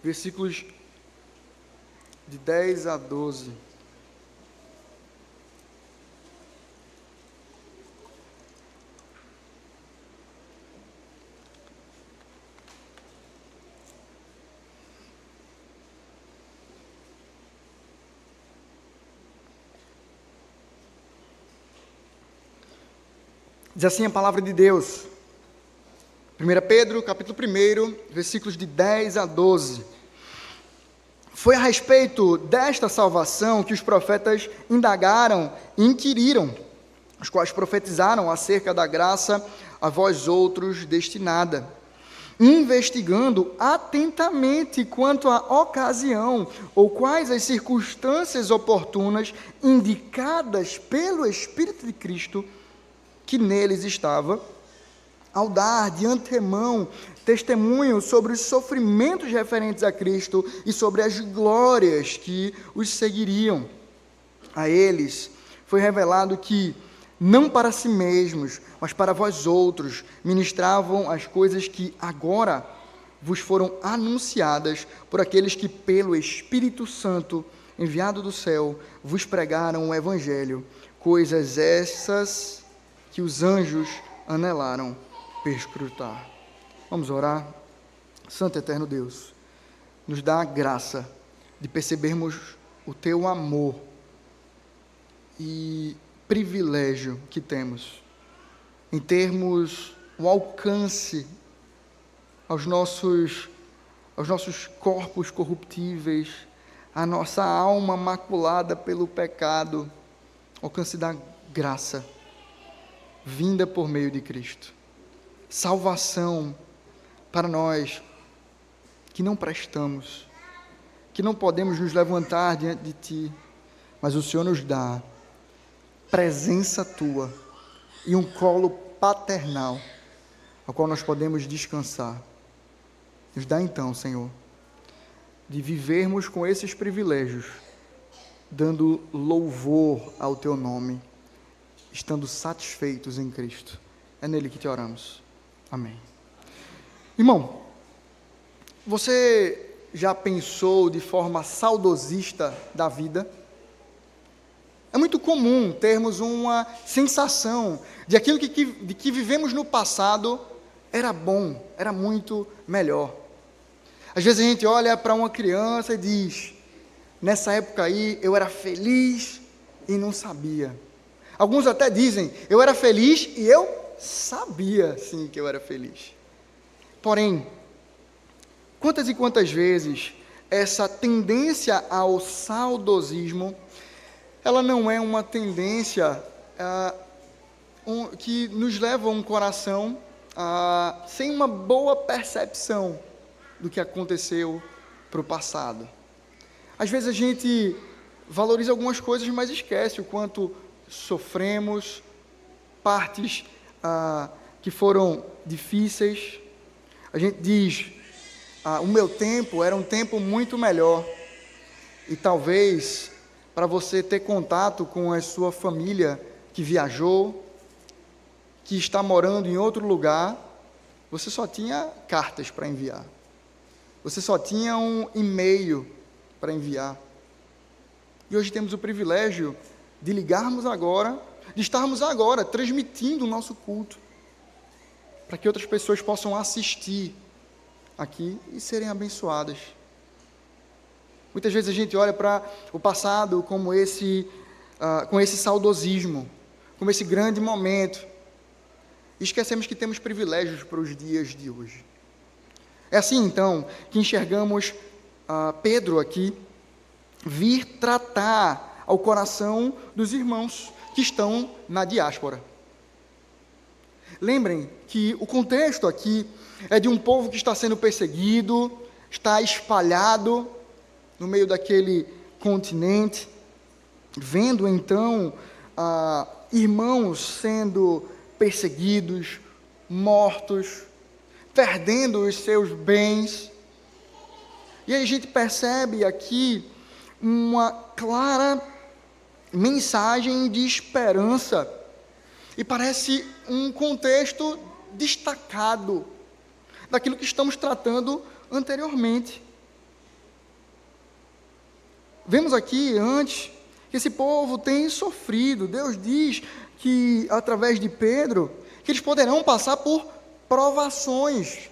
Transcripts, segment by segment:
versículos de 10 a 12. Diz assim a palavra de Deus, 1 Pedro, capítulo 1, versículos de 10 a 12. Foi a respeito desta salvação que os profetas indagaram e inquiriram, os quais profetizaram acerca da graça a vós outros destinada, investigando atentamente quanto à ocasião ou quais as circunstâncias oportunas indicadas pelo Espírito de Cristo que neles estava, ao dar de antemão testemunho sobre os sofrimentos referentes a Cristo e sobre as glórias que os seguiriam. A eles foi revelado que, não para si mesmos, mas para vós outros, ministravam as coisas que agora vos foram anunciadas por aqueles que, pelo Espírito Santo, enviado do céu, vos pregaram o Evangelho, coisas essas que os anjos anelaram perscrutar. Vamos orar. Santo e eterno Deus, nos dá a graça de percebermos o teu amor e privilégio que temos em termos o alcance aos nossos corpos corruptíveis, a nossa alma maculada pelo pecado, alcance da graça vinda por meio de Cristo. Salvação para nós que não prestamos, que não podemos nos levantar diante de Ti, mas o Senhor nos dá presença Tua e um colo paternal, ao qual nós podemos descansar. Nos dá então, Senhor, de vivermos com esses privilégios, dando louvor ao Teu nome, estando satisfeitos em Cristo. É nele que te oramos. Amém. Irmão, você já pensou de forma saudosista da vida? É muito comum termos uma sensação de aquilo de que vivemos no passado era bom, era muito melhor. Às vezes a gente olha para uma criança e diz, nessa época aí eu era feliz e não sabia. Alguns até dizem, eu era feliz e eu sabia sim que eu era feliz. Porém, quantas e quantas vezes essa tendência ao saudosismo, ela não é uma tendência que nos leva a um coração sem uma boa percepção do que aconteceu para o passado. Às vezes a gente valoriza algumas coisas, mas esquece o quanto sofremos, partes que foram difíceis. A gente diz, o meu tempo era um tempo muito melhor, e talvez para você ter contato com a sua família que viajou, que está morando em outro lugar, você só tinha cartas para enviar, você só tinha um e-mail para enviar, e hoje temos o privilégio de ligarmos agora, de estarmos agora transmitindo o nosso culto, para que outras pessoas possam assistir aqui e serem abençoadas. Muitas vezes a gente olha para o passado como com esse saudosismo, como esse grande momento, e esquecemos que temos privilégios para os dias de hoje. É assim então que enxergamos Pedro aqui vir tratar ao coração dos irmãos que estão na diáspora. Lembrem que o contexto aqui é de um povo que está sendo perseguido, está espalhado no meio daquele continente, vendo então irmãos sendo perseguidos, mortos, perdendo os seus bens. E aí a gente percebe aqui uma clara mensagem de esperança, e parece um contexto destacado daquilo que estamos tratando anteriormente. vemos aqui antes que esse povo tem sofrido. Deus diz que, através de Pedro, que eles poderão passar por provações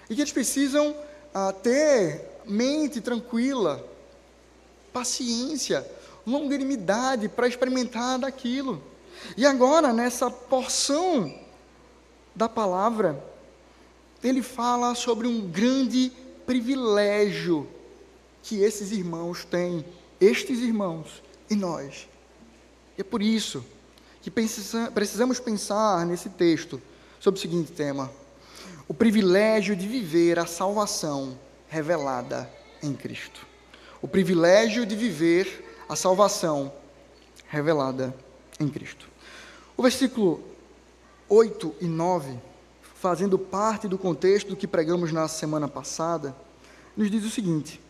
e que eles precisam ter mente tranquila, paciência, longanimidade para experimentar daquilo. E agora, nessa porção da palavra, ele fala sobre um grande privilégio que esses irmãos têm, estes irmãos e nós. E é por isso que precisamos pensar nesse texto sobre o seguinte tema: o privilégio de viver a salvação revelada em Cristo. O privilégio de viver a salvação revelada em Cristo. O versículo 8 e 9, fazendo parte do contexto do que pregamos na semana passada, nos diz o seguinte: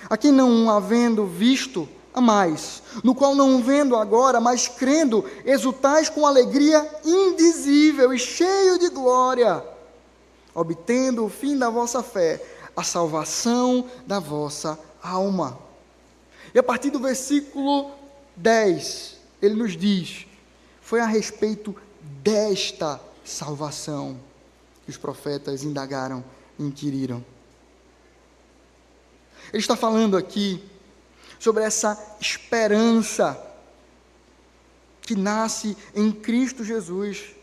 a quem não havendo visto, a mais, no qual não vendo agora, mas crendo, exultais com alegria indizível e cheio de glória, obtendo o fim da vossa fé, a salvação da vossa alma. E a partir do versículo 10, ele nos diz: foi a respeito desta salvação que os profetas indagaram e inquiriram. Ele está falando aqui sobre essa esperança que nasce em Cristo Jesus.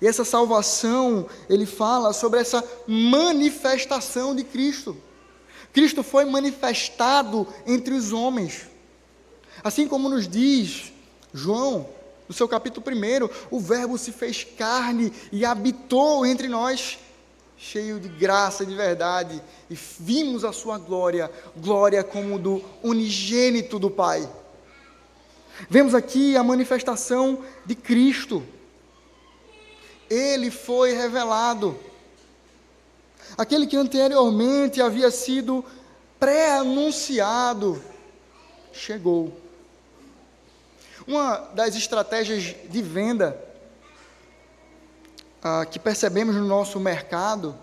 E essa salvação, ele fala sobre essa manifestação de Cristo. Cristo foi manifestado entre os homens. Assim como nos diz João, no seu capítulo 1, o Verbo se fez carne e habitou entre nós, cheio de graça e de verdade, e vimos a sua glória, glória como do unigênito do Pai. Vemos aqui a manifestação de Cristo. Ele foi revelado. Aquele que anteriormente havia sido pré-anunciado, chegou. Uma das estratégias de venda que percebemos no nosso mercado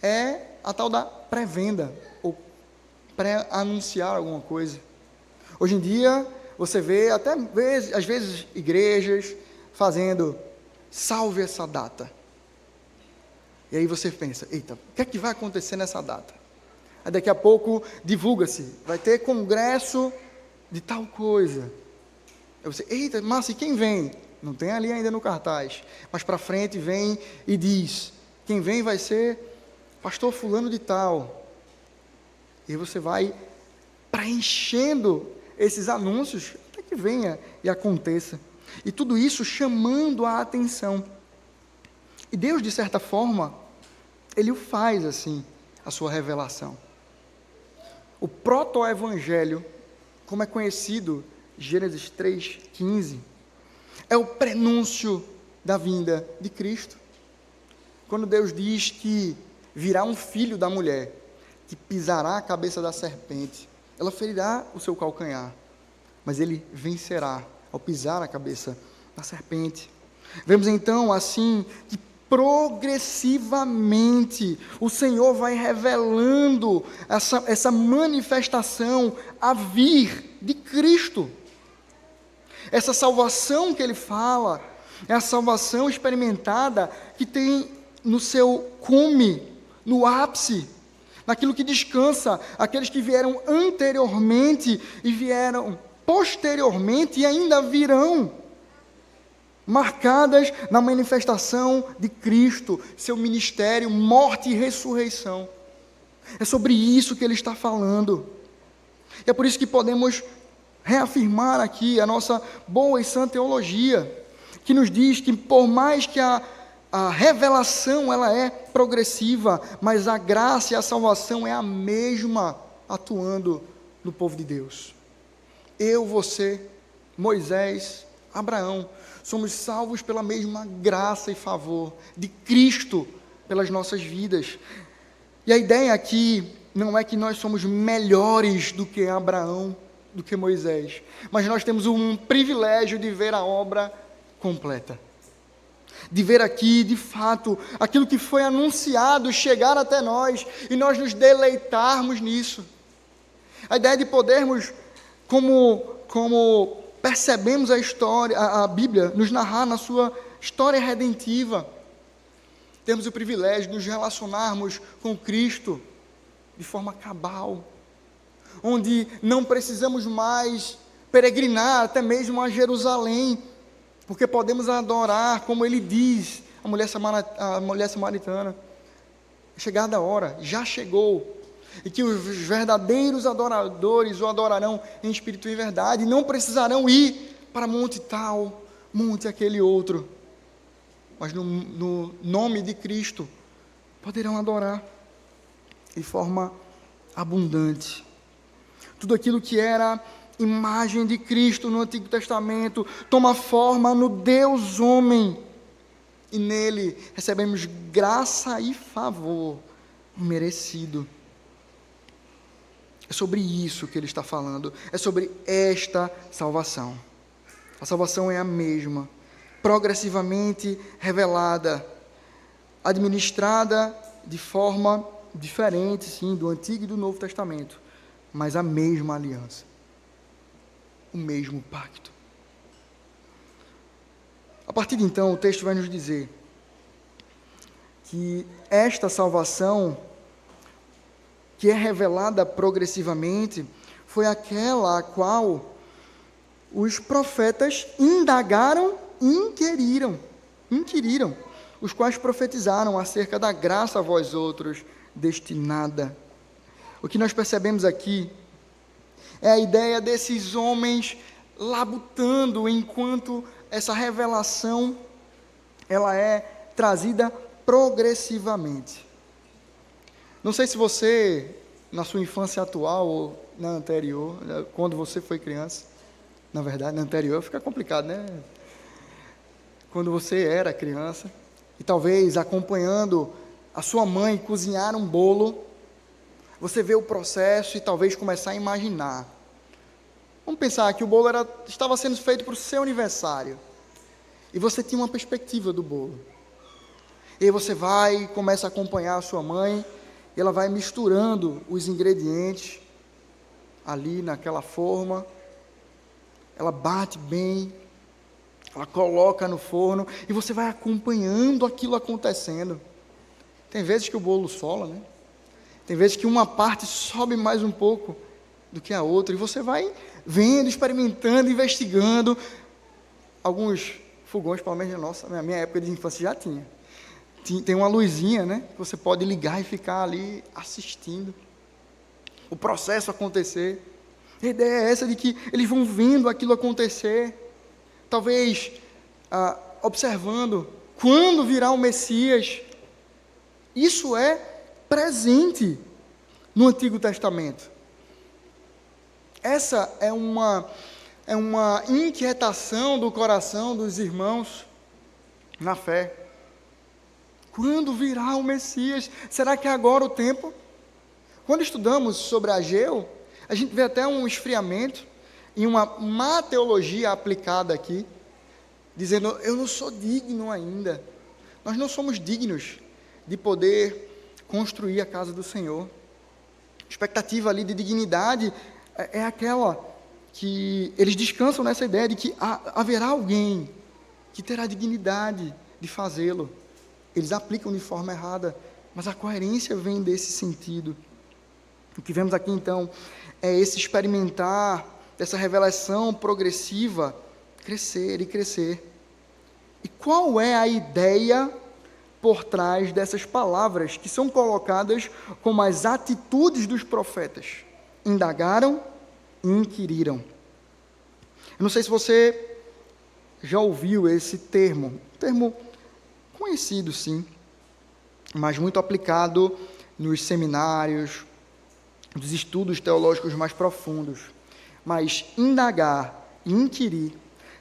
é a tal da pré-venda, ou pré-anunciar alguma coisa. Hoje em dia, você vê até às vezes igrejas fazendo: salve essa data. E aí você pensa: eita, o que é que vai acontecer nessa data? Aí daqui a pouco divulga-se, vai ter congresso de tal coisa. Aí você: eita, massa, e quem vem? Não tem ali ainda no cartaz, mas para frente vem e diz: quem vem vai ser pastor fulano de tal. E aí você vai preenchendo esses anúncios até que venha e aconteça. E tudo isso chamando a atenção. E Deus, de certa forma, Ele o faz assim, a sua revelação. O proto-evangelho, como é conhecido, Gênesis 3:15, é o prenúncio da vinda de Cristo. Quando Deus diz que virá um filho da mulher, que pisará a cabeça da serpente, ela ferirá o seu calcanhar, mas ele vencerá ao pisar a cabeça da serpente. Vemos então assim que progressivamente o Senhor vai revelando essa manifestação a vir de Cristo. Essa salvação que ele fala é a salvação experimentada que tem no seu cume, no ápice, naquilo que descansa aqueles que vieram anteriormente e vieram posteriormente e ainda virão, marcadas na manifestação de Cristo, seu ministério, morte e ressurreição. É sobre isso que ele está falando. E é por isso que podemos reafirmar aqui a nossa boa e sã teologia, que nos diz que por mais que a revelação ela é progressiva, mas a graça e a salvação é a mesma atuando no povo de Deus. Eu, você, Moisés, Abraão, somos salvos pela mesma graça e favor de Cristo pelas nossas vidas. E a ideia aqui não é que nós somos melhores do que Abraão, do que Moisés, mas nós temos um privilégio de ver a obra completa, de ver aqui, de fato, aquilo que foi anunciado chegar até nós, e nós nos deleitarmos nisso. A ideia de podermos, como percebemos a história, a Bíblia nos narrar na sua história redentiva, temos o privilégio de nos relacionarmos com Cristo de forma cabal, onde não precisamos mais peregrinar até mesmo a Jerusalém, porque podemos adorar, como ele diz, a mulher samaritana, chegada a hora, já chegou, e que os verdadeiros adoradores o adorarão em espírito e em verdade, e não precisarão ir para monte tal, monte aquele outro, mas no nome de Cristo, poderão adorar de forma abundante. Tudo aquilo que era imagem de Cristo no Antigo Testamento toma forma no Deus homem, e nele recebemos graça e favor merecido. É sobre isso que ele está falando, é sobre esta salvação. A salvação é a mesma, progressivamente revelada, administrada de forma diferente, sim, do Antigo e do Novo Testamento, mas a mesma aliança, o mesmo pacto. A partir de então, o texto vai nos dizer que esta salvação, que é revelada progressivamente, foi aquela a qual os profetas indagaram e inquiriram, os quais profetizaram acerca da graça a vós outros destinada. O que nós percebemos aqui é a ideia desses homens labutando enquanto essa revelação ela é trazida progressivamente. Não sei se você, na sua infância atual ou na anterior, quando você foi criança, na verdade, na anterior fica complicado, né? Quando você era criança, e talvez acompanhando a sua mãe cozinhar um bolo, você vê o processo e talvez começar a imaginar. Vamos pensar que o bolo estava sendo feito para o seu aniversário, e você tinha uma perspectiva do bolo. E aí você vai e começa a acompanhar a sua mãe, e ela vai misturando os ingredientes ali naquela forma, ela bate bem, ela coloca no forno, e você vai acompanhando aquilo acontecendo. Tem vezes que o bolo sola, né? Tem vezes que uma parte sobe mais um pouco do que a outra, e você vai vendo, experimentando, investigando. Alguns fogões, pelo menos na minha época de infância já tinha. Tem uma luzinha, né? Que você pode ligar e ficar ali assistindo o processo acontecer. A ideia é essa de que eles vão vendo aquilo acontecer, talvez observando quando virá o Messias. Isso é presente no Antigo Testamento. Essa é uma inquietação do coração dos irmãos na fé. Quando virá o Messias? Será que é agora o tempo? Quando estudamos sobre Ageu, a gente vê até um esfriamento e uma má teologia aplicada aqui, dizendo, eu não sou digno ainda. Nós não somos dignos de poder construir a casa do Senhor. A expectativa ali de dignidade é aquela que eles descansam nessa ideia de que haverá alguém que terá dignidade de fazê-lo. Eles aplicam de forma errada, mas a coerência vem desse sentido. O que vemos aqui então é esse experimentar dessa revelação progressiva, crescer e crescer. E qual é a ideia por trás dessas palavras que são colocadas como as atitudes dos profetas? Indagaram e inquiriram. Eu não sei se você já ouviu esse termo conhecido sim, mas muito aplicado nos seminários, dos estudos teológicos mais profundos. Mas indagar e inquirir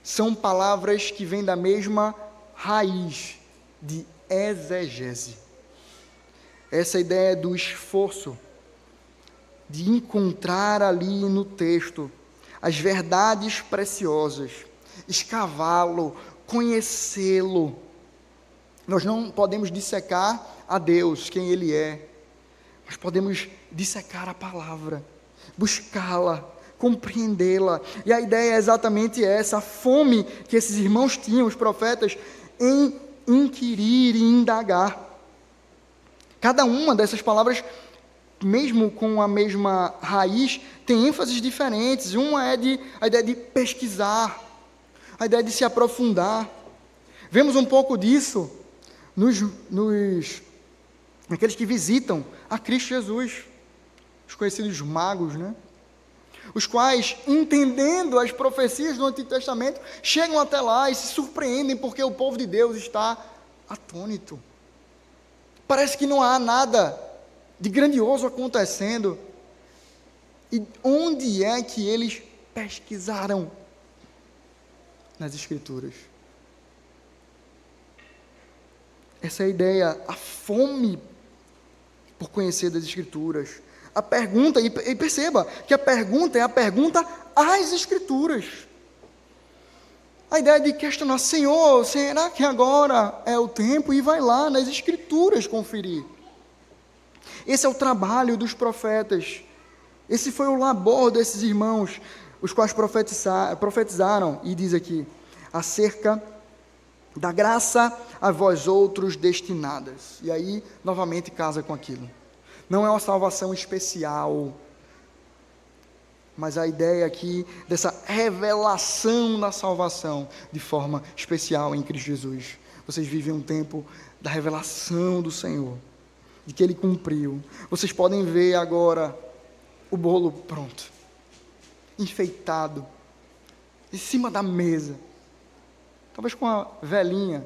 são palavras que vêm da mesma raiz de exegese. Essa ideia do esforço de encontrar ali no texto as verdades preciosas, escavá-lo, conhecê-lo. Nós não podemos dissecar a Deus, quem Ele é, mas podemos dissecar a palavra buscá-la, compreendê-la. E a ideia é exatamente essa, a fome que esses irmãos tinham, os profetas, em inquirir e indagar. Cada uma dessas palavras, mesmo com a mesma raiz, tem ênfases diferentes. Uma é a ideia de pesquisar, a ideia de se aprofundar. Vemos um pouco disso naqueles que visitam a Cristo Jesus, os conhecidos magos, né? Os quais, entendendo as profecias do Antigo Testamento, chegam até lá e se surpreendem porque o povo de Deus está atônito. Parece que não há nada de grandioso acontecendo. E onde é que eles pesquisaram? Nas Escrituras. Essa é a ideia, a fome por conhecer das Escrituras. A pergunta, e perceba que a pergunta é a pergunta às Escrituras. A ideia de questionar, Senhor, será que agora é o tempo? E vai lá nas Escrituras conferir. Esse é o trabalho dos profetas. Esse foi o labor desses irmãos, os quais profetizaram, e diz aqui, acerca da graça a vós outros destinadas. E aí, novamente, casa com aquilo. Não é uma salvação especial, mas a ideia aqui dessa revelação da salvação de forma especial em Cristo Jesus. Vocês vivem um tempo da revelação do Senhor, de que Ele cumpriu. Vocês podem ver agora o bolo pronto, enfeitado, em cima da mesa, talvez com a velinha,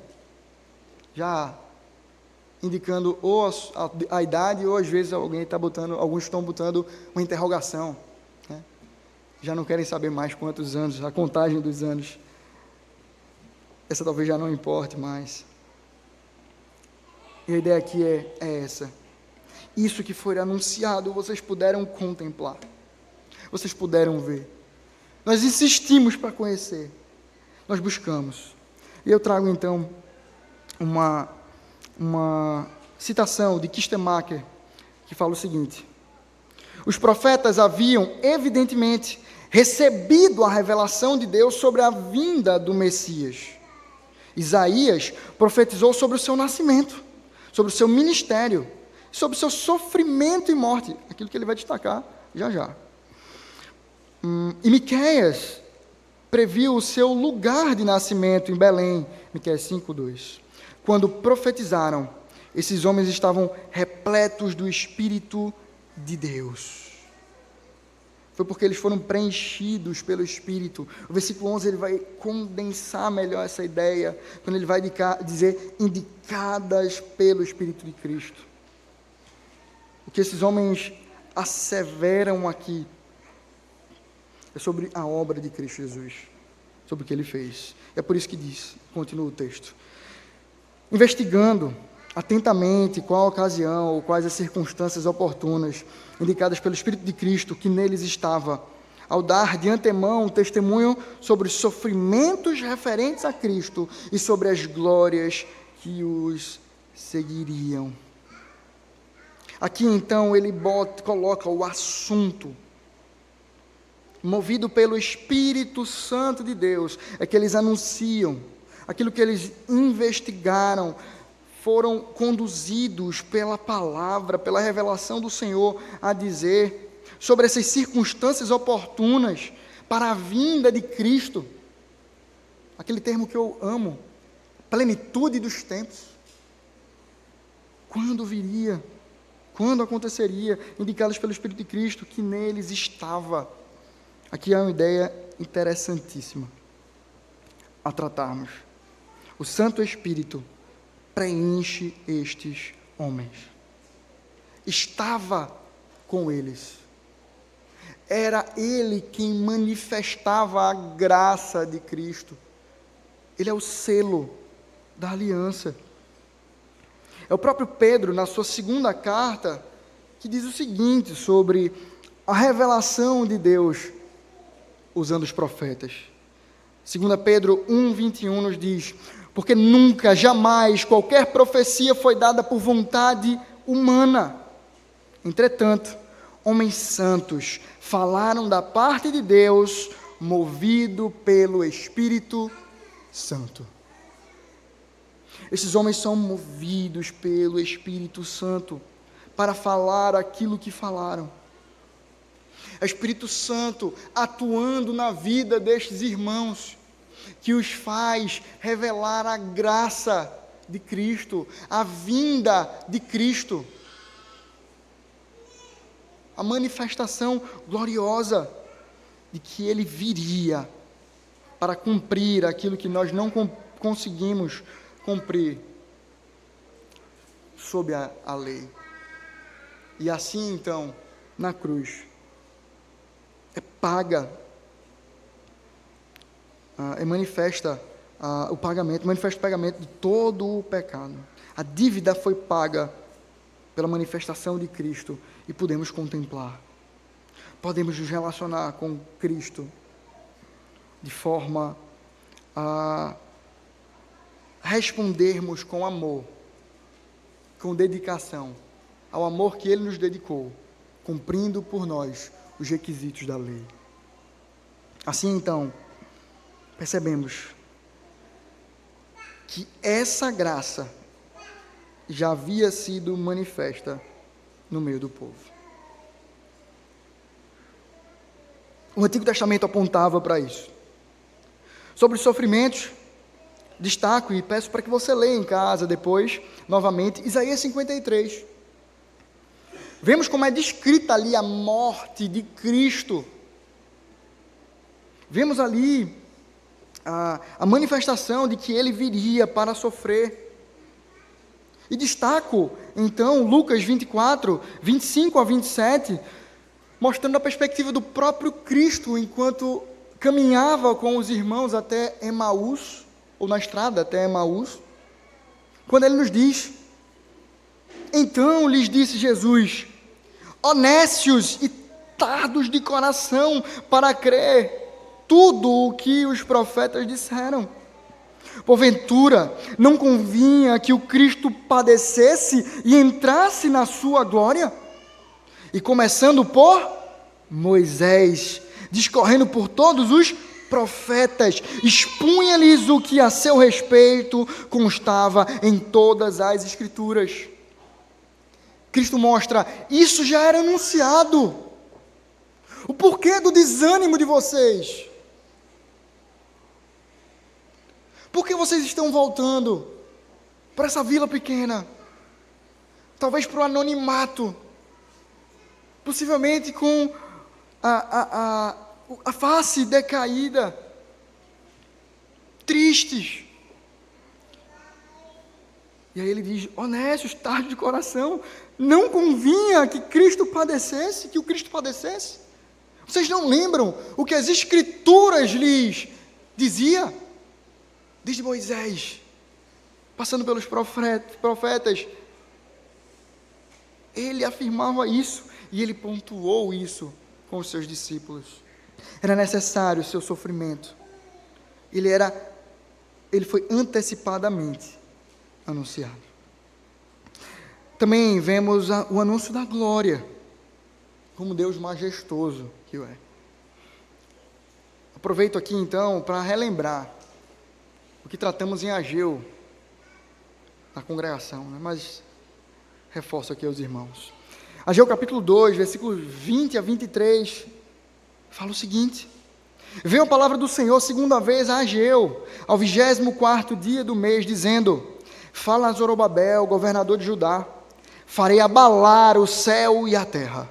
já indicando ou a idade, ou às vezes alguns estão botando uma interrogação, né? Já não querem saber mais quantos anos, a contagem dos anos, essa talvez já não importe mais. E a ideia aqui é essa, isso que foi anunciado, vocês puderam contemplar, vocês puderam ver, nós insistimos para conhecer, nós buscamos. E eu trago então uma citação de Kistemaker, que fala o seguinte: os profetas haviam, evidentemente, recebido a revelação de Deus sobre a vinda do Messias. Isaías profetizou sobre o seu nascimento, sobre o seu ministério, sobre o seu sofrimento e morte, aquilo que ele vai destacar já já. E Miqueias previu o seu lugar de nascimento em Belém, Miqueias 5:2. Quando profetizaram, esses homens estavam repletos do Espírito de Deus. Foi porque eles foram preenchidos pelo Espírito. O versículo 11 ele vai condensar melhor essa ideia, quando ele vai dizer indicadas pelo Espírito de Cristo. O que esses homens asseveram aqui é sobre a obra de Cristo Jesus, sobre o que Ele fez. É por isso que diz, continua o texto, investigando atentamente qual a ocasião ou quais as circunstâncias oportunas indicadas pelo Espírito de Cristo que neles estava, ao dar de antemão testemunho sobre os sofrimentos referentes a Cristo e sobre as glórias que os seguiriam. Aqui então ele coloca o assunto, movido pelo Espírito Santo de Deus, é que eles anunciam, aquilo que eles investigaram, foram conduzidos pela palavra, pela revelação do Senhor, a dizer sobre essas circunstâncias oportunas para a vinda de Cristo, aquele termo que eu amo, plenitude dos tempos. Quando viria? Quando aconteceria? Indicados pelo Espírito de Cristo que neles estava. Aqui há uma ideia interessantíssima a tratarmos. O Santo Espírito preenche estes homens. Estava com eles. Era Ele quem manifestava a graça de Cristo. Ele é o selo da aliança. É o próprio Pedro, na sua segunda carta, que diz o seguinte sobre a revelação de Deus usando os profetas. 2 Pedro 1:21 nos diz: porque nunca, jamais, qualquer profecia foi dada por vontade humana. Entretanto, homens santos, falaram da parte de Deus, movido pelo Espírito Santo. Esses homens são movidos pelo Espírito Santo para falar aquilo que falaram. É o Espírito Santo atuando na vida destes irmãos, que os faz revelar a graça de Cristo, a vinda de Cristo, a manifestação gloriosa de que Ele viria para cumprir aquilo que nós não conseguimos cumprir sob a lei. E assim, então, na cruz, é paga, manifesta o pagamento de todo o pecado. A dívida foi paga pela manifestação de Cristo e podemos contemplar. Podemos nos relacionar com Cristo de forma a respondermos com amor, com dedicação, ao amor que Ele nos dedicou, cumprindo por nós os requisitos da lei. Assim, então, percebemos que essa graça já havia sido manifesta no meio do povo. O Antigo Testamento apontava para isso. Sobre os sofrimentos, destaco e peço para que você leia em casa depois, novamente, Isaías 53. Vemos como é descrita ali a morte de Cristo. Vemos ali a manifestação de que Ele viria para sofrer. E destaco, então, Lucas 24, 25 a 27, mostrando a perspectiva do próprio Cristo, enquanto caminhava com os irmãos até Emaús, ou na estrada até Emaús, quando Ele nos diz: então lhes disse Jesus, ó nécios e tardos de coração para crer tudo o que os profetas disseram. Porventura, não convinha que o Cristo padecesse e entrasse na sua glória? E começando por Moisés, discorrendo por todos os profetas, expunha-lhes o que a seu respeito constava em todas as Escrituras. Cristo mostra, isso já era anunciado. O porquê do desânimo de vocês? Por que vocês estão voltando para essa vila pequena? Talvez para o anonimato. Possivelmente com a face decaída. Tristes. E aí ele diz, honestos, tardos de coração, não convinha que Cristo padecesse, que o Cristo padecesse? Vocês não lembram o que as Escrituras lhes dizia? Desde Moisés, passando pelos profetas, ele afirmava isso, e ele pontuou isso com os seus discípulos. Era necessário o seu sofrimento. Ele foi antecipadamente anunciado. Também vemos o anúncio da glória, como Deus majestoso que o é. Aproveito aqui então para relembrar o que tratamos em Ageu, na congregação, né? Mas reforço aqui aos irmãos. Ageu capítulo 2, versículos 20 a 23, fala o seguinte: veio a palavra do Senhor segunda vez a Ageu, ao 24º dia do mês, dizendo: fala a Zorobabel, governador de Judá, farei abalar o céu e a terra.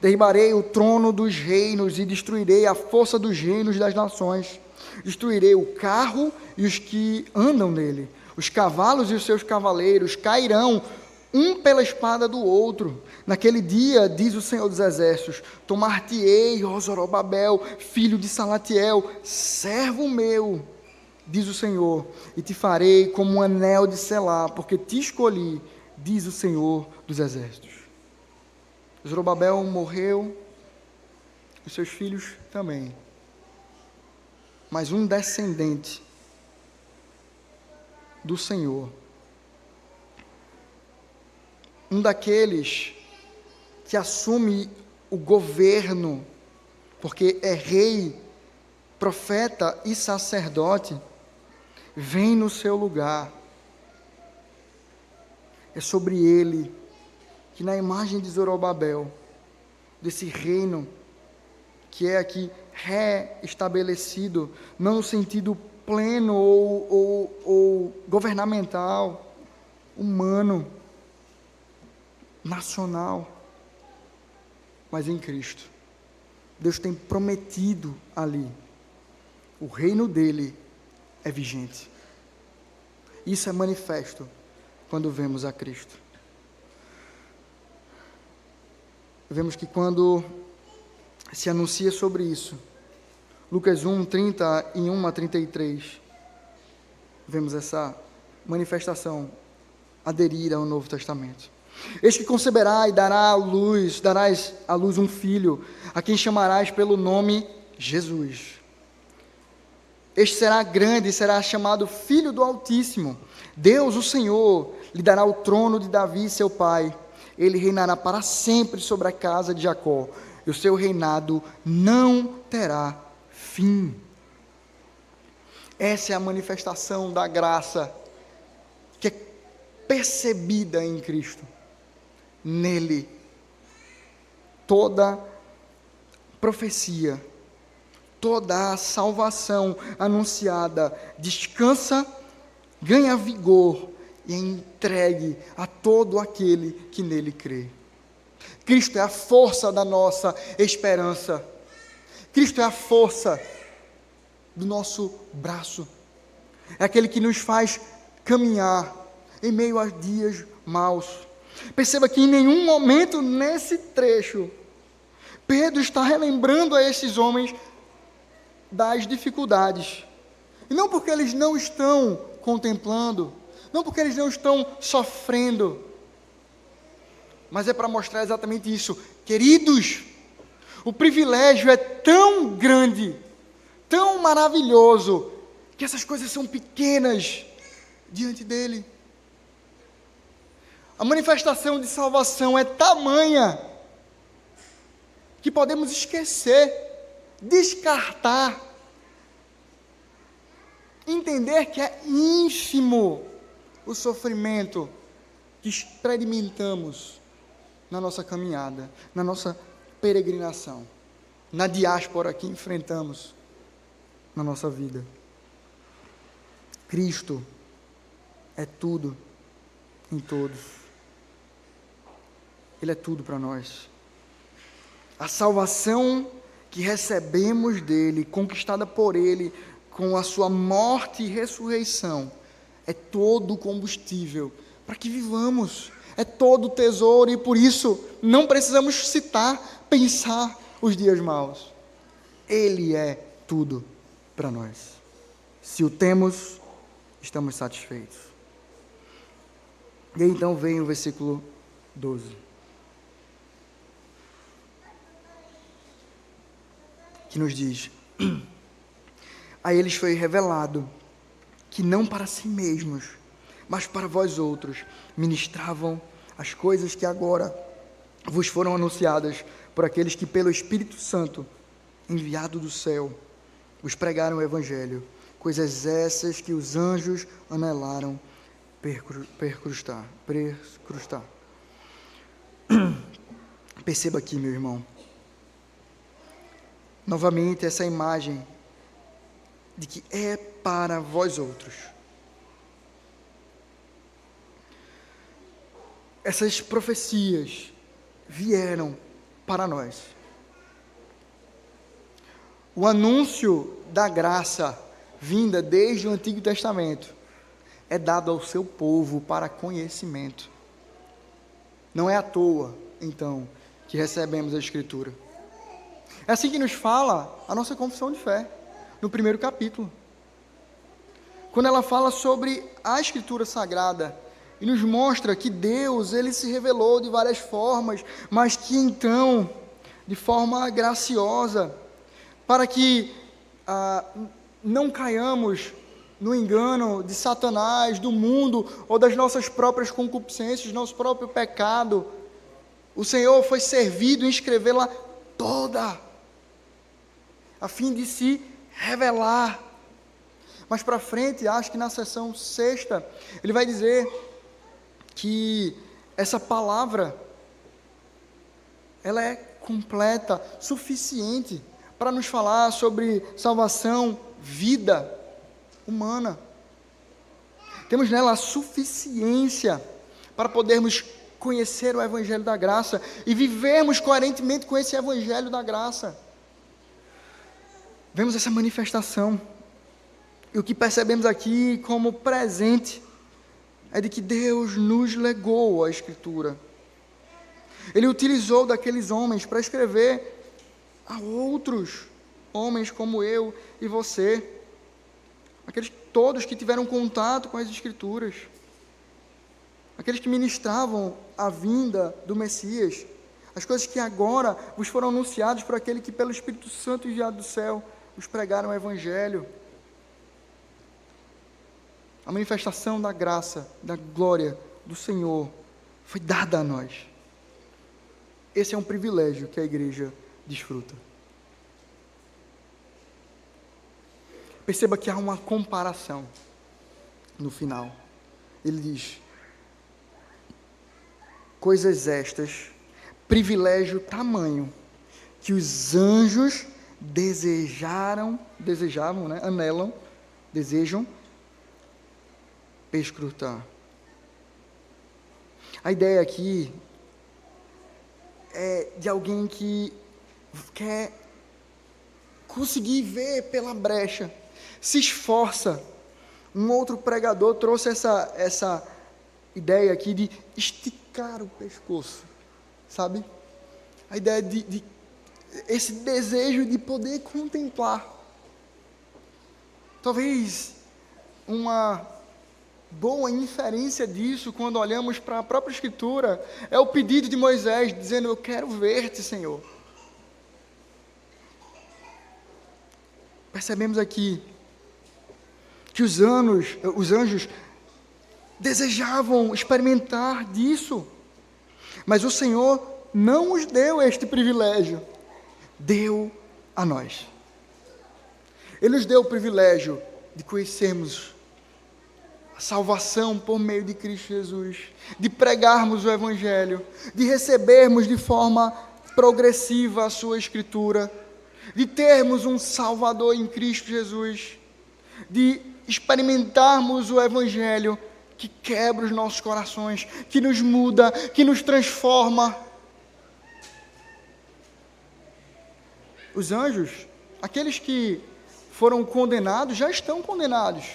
Derribarei o trono dos reinos e destruirei a força dos reinos das nações. Destruirei o carro e os que andam nele. Os cavalos e os seus cavaleiros cairão, um pela espada do outro. Naquele dia, diz o Senhor dos Exércitos, tomar-te-ei, ó Zorobabel, filho de Salatiel, servo meu, diz o Senhor, e te farei como um anel de selar, porque te escolhi, diz o Senhor dos Exércitos. Zorobabel morreu, os seus filhos também. Mas um descendente do Senhor, um daqueles que assume o governo, porque é rei, profeta e sacerdote, vem no seu lugar. É sobre ele que, na imagem de Zorobabel, desse reino que é aqui reestabelecido, não no sentido pleno ou governamental, humano, nacional, mas em Cristo. Deus tem prometido ali, o reino dele é vigente. Isso é manifesto quando vemos a Cristo. Vemos que quando se anuncia sobre isso, Lucas 1, 31 a 33, vemos essa manifestação aderir ao Novo Testamento. Eis que conceberá e darás à luz um filho, a quem chamarás pelo nome Jesus. Este será grande e será chamado Filho do Altíssimo. Deus, o Senhor, lhe dará o trono de Davi, seu pai. Ele reinará para sempre sobre a casa de Jacó, e o seu reinado não terá fim. Essa é a manifestação da graça que é percebida em Cristo. Nele, toda profecia, toda a salvação anunciada descansa, ganha vigor e é entregue a todo aquele que nele crê. Cristo é a força da nossa esperança. Cristo é a força do nosso braço. É aquele que nos faz caminhar em meio a dias maus. Perceba que em nenhum momento nesse trecho, Pedro está relembrando a esses homens das dificuldades. E não porque eles não estão contemplando, não porque eles não estão sofrendo, mas é para mostrar exatamente isso. Queridos, o privilégio é tão grande, tão maravilhoso, que essas coisas são pequenas diante dele. A manifestação de salvação é tamanha que podemos esquecer, descartar, entender que é ínfimo o sofrimento que experimentamos na nossa caminhada, na nossa peregrinação, na diáspora que enfrentamos na nossa vida. Cristo é tudo em todos. Ele é tudo para nós. A salvação que recebemos dele, conquistada por ele, com a sua morte e ressurreição, é todo o combustível para que vivamos, é todo o tesouro, e por isso não precisamos pensar os dias maus. Ele é tudo para nós. Se o temos, estamos satisfeitos. E aí, então vem o versículo 12. Que nos diz: a eles foi revelado que não para si mesmos, mas para vós outros, ministravam as coisas que agora vos foram anunciadas por aqueles que pelo Espírito Santo, enviado do céu, vos pregaram o Evangelho, coisas essas que os anjos anelaram percrustar. Perceba aqui, meu irmão, novamente essa imagem de que é para vós outros. Essas profecias vieram para nós. O anúncio da graça vinda desde o Antigo Testamento é dado ao seu povo para conhecimento. Não é à toa, então, que recebemos a Escritura. É assim que nos fala a nossa confissão de fé, no primeiro capítulo. Quando ela fala sobre a Escritura Sagrada e nos mostra que Deus, ele se revelou de várias formas, mas que então, de forma graciosa, para que não caiamos no engano de Satanás, do mundo, ou das nossas próprias concupiscências, nosso próprio pecado, O Senhor foi servido em escrevê-la toda, a fim de se revelar. Mais para frente, acho que na sessão 6ª, ele vai dizer que essa palavra, ela é completa, suficiente para nos falar sobre salvação, vida humana. Temos nela a suficiência para podermos conhecer o Evangelho da Graça e vivermos coerentemente com esse Evangelho da Graça. Vemos essa manifestação. E o que percebemos aqui como presente é de que Deus nos legou a Escritura. Ele utilizou daqueles homens para escrever a outros homens como eu e você. Aqueles todos que tiveram contato com as Escrituras. Aqueles que ministravam a vinda do Messias. As coisas que agora vos foram anunciadas por aquele que pelo Espírito Santo enviado do céu vos pregaram o Evangelho. A manifestação da graça, da glória do Senhor foi dada a nós. Esse é um privilégio que a igreja desfruta. Perceba que há uma comparação no final. Ele diz: coisas estas, privilégio tamanho, que os anjos desejam perscrutar. A ideia aqui é de alguém que quer conseguir ver pela brecha, se esforça. Um outro pregador trouxe essa ideia aqui de esticar o pescoço, sabe? A ideia de esse desejo de poder contemplar. Talvez uma boa inferência disso, quando olhamos para a própria Escritura, é o pedido de Moisés, dizendo: eu quero ver-te, Senhor. Percebemos aqui que os anjos desejavam experimentar disso, mas o Senhor não os deu este privilégio, deu a nós. Ele nos deu o privilégio de conhecermos a salvação por meio de Cristo Jesus, de pregarmos o Evangelho, de recebermos de forma progressiva a sua Escritura, de termos um Salvador em Cristo Jesus, de experimentarmos o Evangelho que quebra os nossos corações, que nos muda, que nos transforma. Os anjos, aqueles que foram condenados, já estão condenados.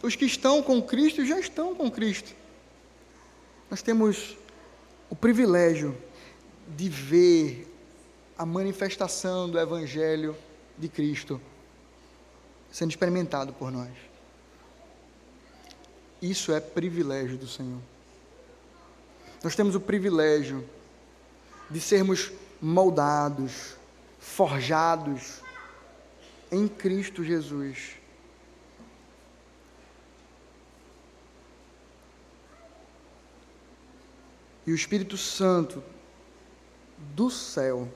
Os que estão com Cristo, já estão com Cristo. Nós temos o privilégio de ver a manifestação do Evangelho de Cristo sendo experimentado por nós. Isso é privilégio do Senhor. Nós temos o privilégio de sermos moldados, forjados em Cristo Jesus. E o Espírito Santo do céu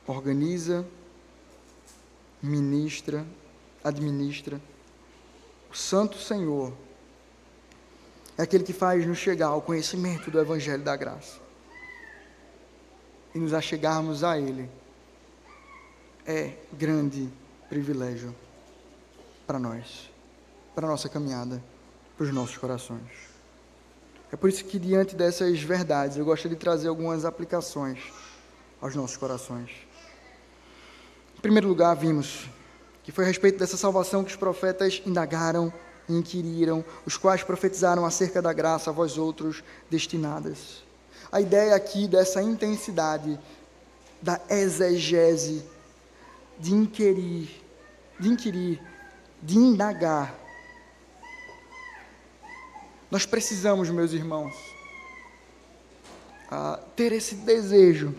organiza, ministra, administra. O Santo Senhor é aquele que faz nos chegar ao conhecimento do Evangelho da Graça. E nos achegarmos a Ele é grande privilégio para nós, para a nossa caminhada, para os nossos corações. É por isso que, diante dessas verdades, eu gostaria de trazer algumas aplicações aos nossos corações. Em primeiro lugar, vimos que foi a respeito dessa salvação que os profetas indagaram e inquiriram, os quais profetizaram acerca da graça a vós outros destinadas. A ideia aqui dessa intensidade da exegese, de inquirir, de indagar. Nós precisamos, meus irmãos, ter esse desejo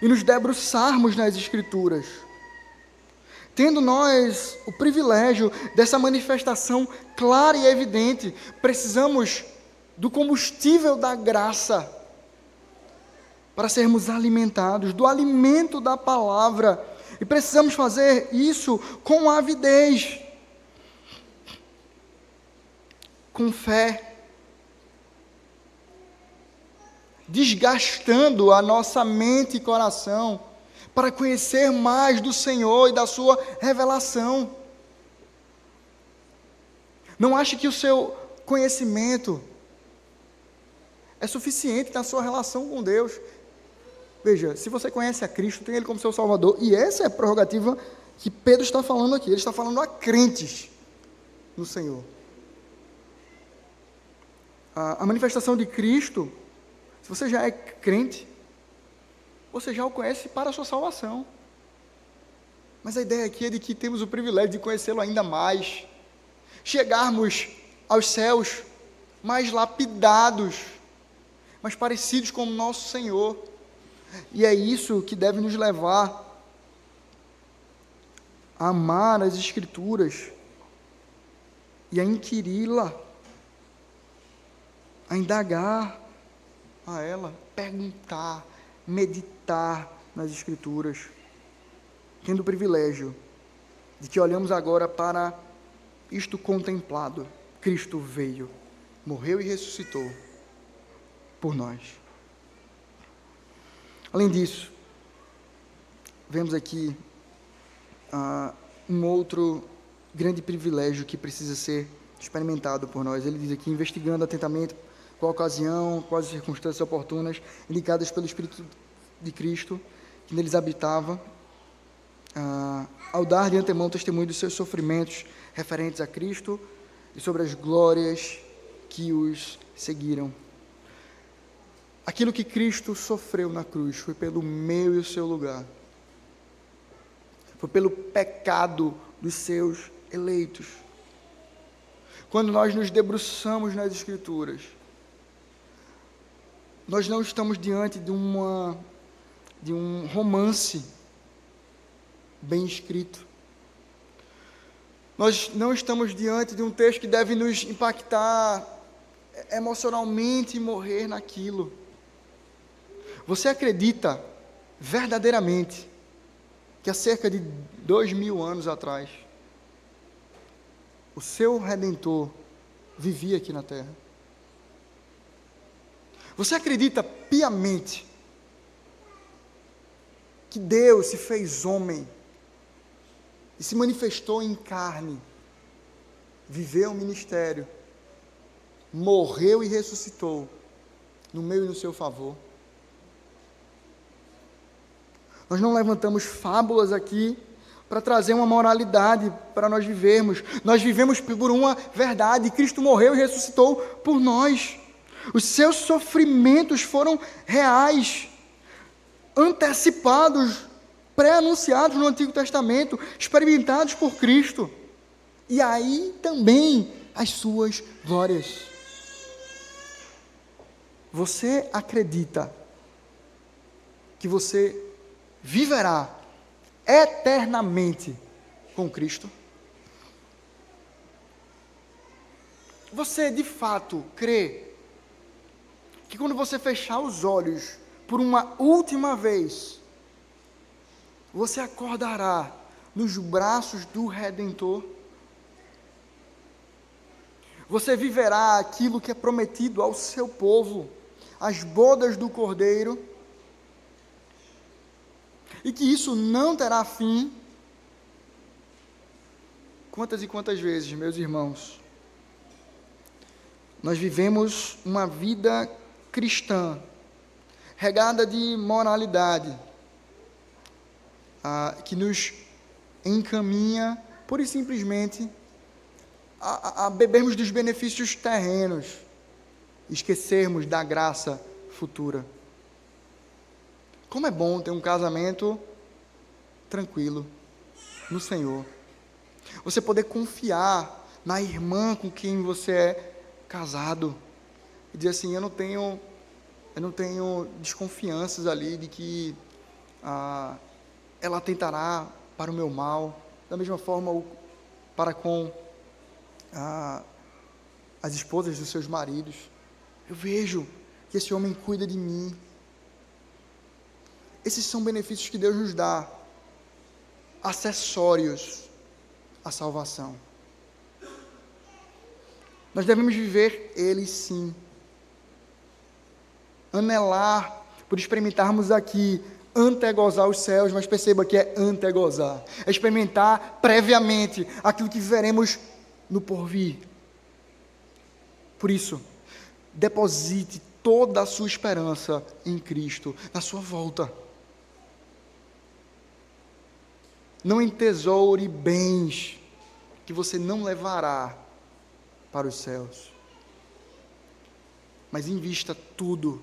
e nos debruçarmos nas Escrituras, tendo nós o privilégio dessa manifestação clara e evidente. Precisamos do combustível da graça, para sermos alimentados, do alimento da palavra, e precisamos fazer isso com avidez, com fé, desgastando a nossa mente e coração, para conhecer mais do Senhor e da sua revelação. Não ache que o seu conhecimento é suficiente na sua relação com Deus. Veja, se você conhece a Cristo, tem Ele como seu Salvador, e essa é a prerrogativa que Pedro está falando aqui. Ele está falando a crentes no Senhor. A manifestação de Cristo, se você já é crente, você já o conhece para a sua salvação. Mas a ideia aqui é de que temos o privilégio de conhecê-lo ainda mais, chegarmos aos céus mais lapidados, mais parecidos com o nosso Senhor. E é isso que deve nos levar a amar as Escrituras e a inquiri-la, a indagar a ela, perguntar, meditar nas Escrituras, tendo o privilégio de que olhamos agora para isto contemplado. Cristo veio, morreu e ressuscitou por nós. Além disso, vemos aqui um outro grande privilégio que precisa ser experimentado por nós. Ele diz aqui, investigando atentamente qual a ocasião, quais as circunstâncias oportunas indicadas pelo Espírito de Cristo, que neles habitava, ao dar de antemão testemunho dos seus sofrimentos referentes a Cristo e sobre as glórias que os seguiram. Aquilo que Cristo sofreu na cruz foi pelo meu e o seu lugar. Foi pelo pecado dos seus eleitos. Quando nós nos debruçamos nas Escrituras, nós não estamos diante de um romance bem escrito. Nós não estamos diante de um texto que deve nos impactar emocionalmente e morrer naquilo. Você acredita verdadeiramente que há cerca de 2000 anos atrás, o seu Redentor vivia aqui na Terra? Você acredita piamente que Deus se fez homem e se manifestou em carne, viveu o ministério, morreu e ressuscitou no meu e no seu favor? Nós não levantamos fábulas aqui para trazer uma moralidade para nós vivermos. Nós vivemos por uma verdade. Cristo morreu e ressuscitou por nós. Os seus sofrimentos foram reais, antecipados, pré-anunciados no Antigo Testamento, experimentados por Cristo. E aí também as suas glórias. Você acredita que você viverá eternamente com Cristo? Você de fato crê que quando você fechar os olhos por uma última vez, você acordará nos braços do Redentor? Você viverá aquilo que é prometido ao seu povo, as bodas do Cordeiro, e que isso não terá fim? Quantas e quantas vezes, meus irmãos, nós vivemos uma vida cristã, regada de moralidade, que nos encaminha, pura e simplesmente, a bebermos dos benefícios terrenos, esquecermos da graça futura. Como é bom ter um casamento tranquilo no Senhor. Você poder confiar na irmã com quem você é casado e dizer assim, eu não tenho desconfianças ali de que ela atentará para o meu mal. Da mesma forma para com as esposas dos seus maridos. Eu vejo que esse homem cuida de mim. Esses são benefícios que Deus nos dá, acessórios à salvação. Nós devemos viver eles sim. Anelar por experimentarmos aqui, antegozar os céus, mas perceba que é antegozar. É experimentar previamente aquilo que veremos no porvir. Por isso, deposite toda a sua esperança em Cristo, na sua volta. Não entesoure bens que você não levará para os céus, mas invista tudo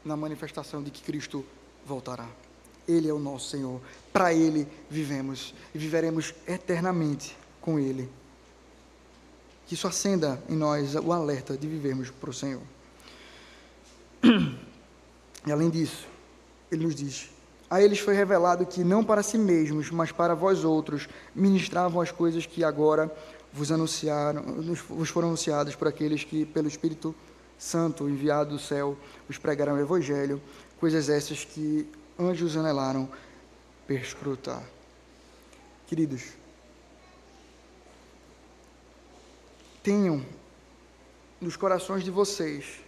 na manifestação de que Cristo voltará. Ele é o nosso Senhor, para Ele vivemos e viveremos eternamente com Ele. Que isso acenda em nós o alerta de vivermos para o Senhor. E além disso, Ele nos diz: a eles foi revelado que não para si mesmos, mas para vós outros, ministravam as coisas que agora vos foram anunciadas por aqueles que, pelo Espírito Santo enviado do céu, vos pregaram o Evangelho, coisas essas que anjos anelaram perscrutar. Queridos, tenham nos corações de vocês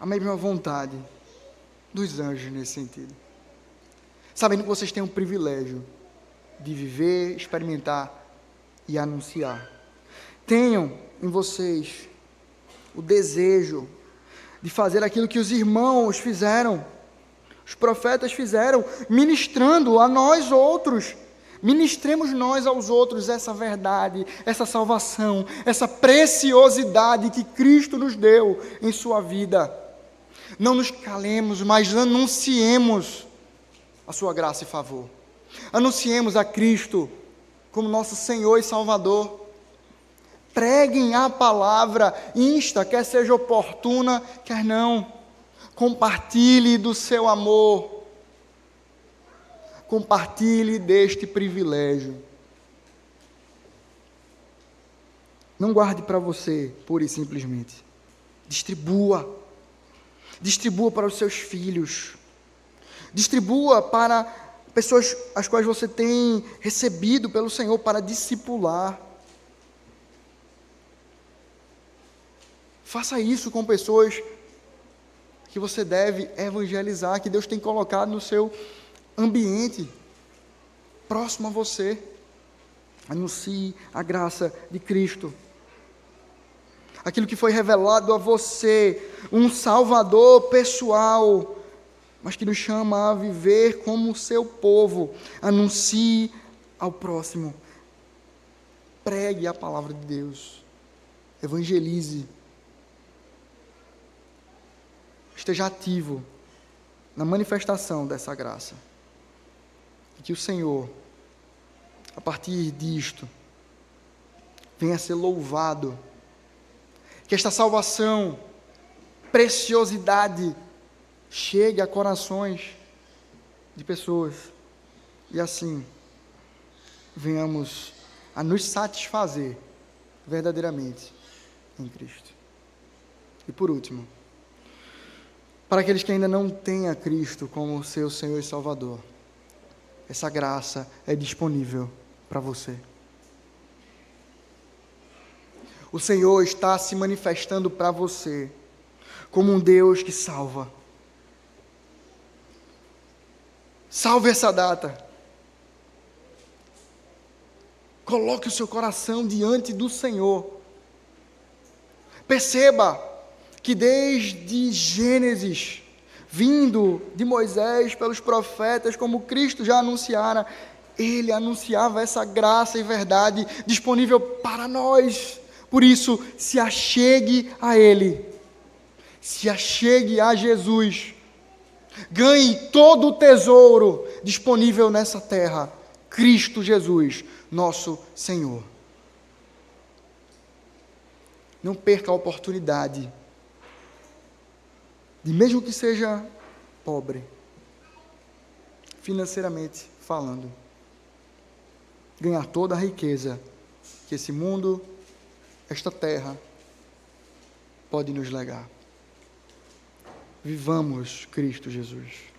a mesma vontade dos anjos nesse sentido. Sabendo que vocês têm o privilégio de viver, experimentar e anunciar. Tenham em vocês o desejo de fazer aquilo que os irmãos fizeram, os profetas fizeram, ministrando a nós outros. Ministremos nós aos outros essa verdade, essa salvação, essa preciosidade que Cristo nos deu em sua vida. Não nos calemos, mas anunciemos a sua graça e favor. Anunciemos a Cristo como nosso Senhor e Salvador. Preguem a palavra, insta, quer seja oportuna, quer não. Compartilhe do seu amor. Compartilhe deste privilégio. Não guarde para você, pura e simplesmente. Distribua. Distribua para os seus filhos. Distribua para pessoas as quais você tem recebido pelo Senhor para discipular. Faça isso com pessoas que você deve evangelizar, que Deus tem colocado no seu ambiente, próximo a você. Anuncie a graça de Cristo. Aquilo que foi revelado a você, um Salvador pessoal, mas que nos chama a viver como seu povo. Anuncie ao próximo. Pregue a palavra de Deus. Evangelize. Esteja ativo na manifestação dessa graça. E que o Senhor, a partir disto, venha a ser louvado. Que esta salvação, preciosidade, chegue a corações de pessoas. E assim, venhamos a nos satisfazer verdadeiramente em Cristo. E por último, para aqueles que ainda não têm a Cristo como seu Senhor e Salvador, essa graça é disponível para você. O Senhor está se manifestando para você como um Deus que salva. Salve essa data. Coloque o seu coração diante do Senhor. Perceba que desde Gênesis, vindo de Moisés pelos profetas, como Cristo já anunciara, Ele anunciava essa graça e verdade disponível para nós. Por isso, se achegue a Ele, se achegue a Jesus, ganhe todo o tesouro disponível nessa terra, Cristo Jesus, nosso Senhor. Não perca a oportunidade de, mesmo que seja pobre, financeiramente falando, ganhar toda a riqueza que esse mundo, esta terra, pode nos legar. Vivamos Cristo Jesus.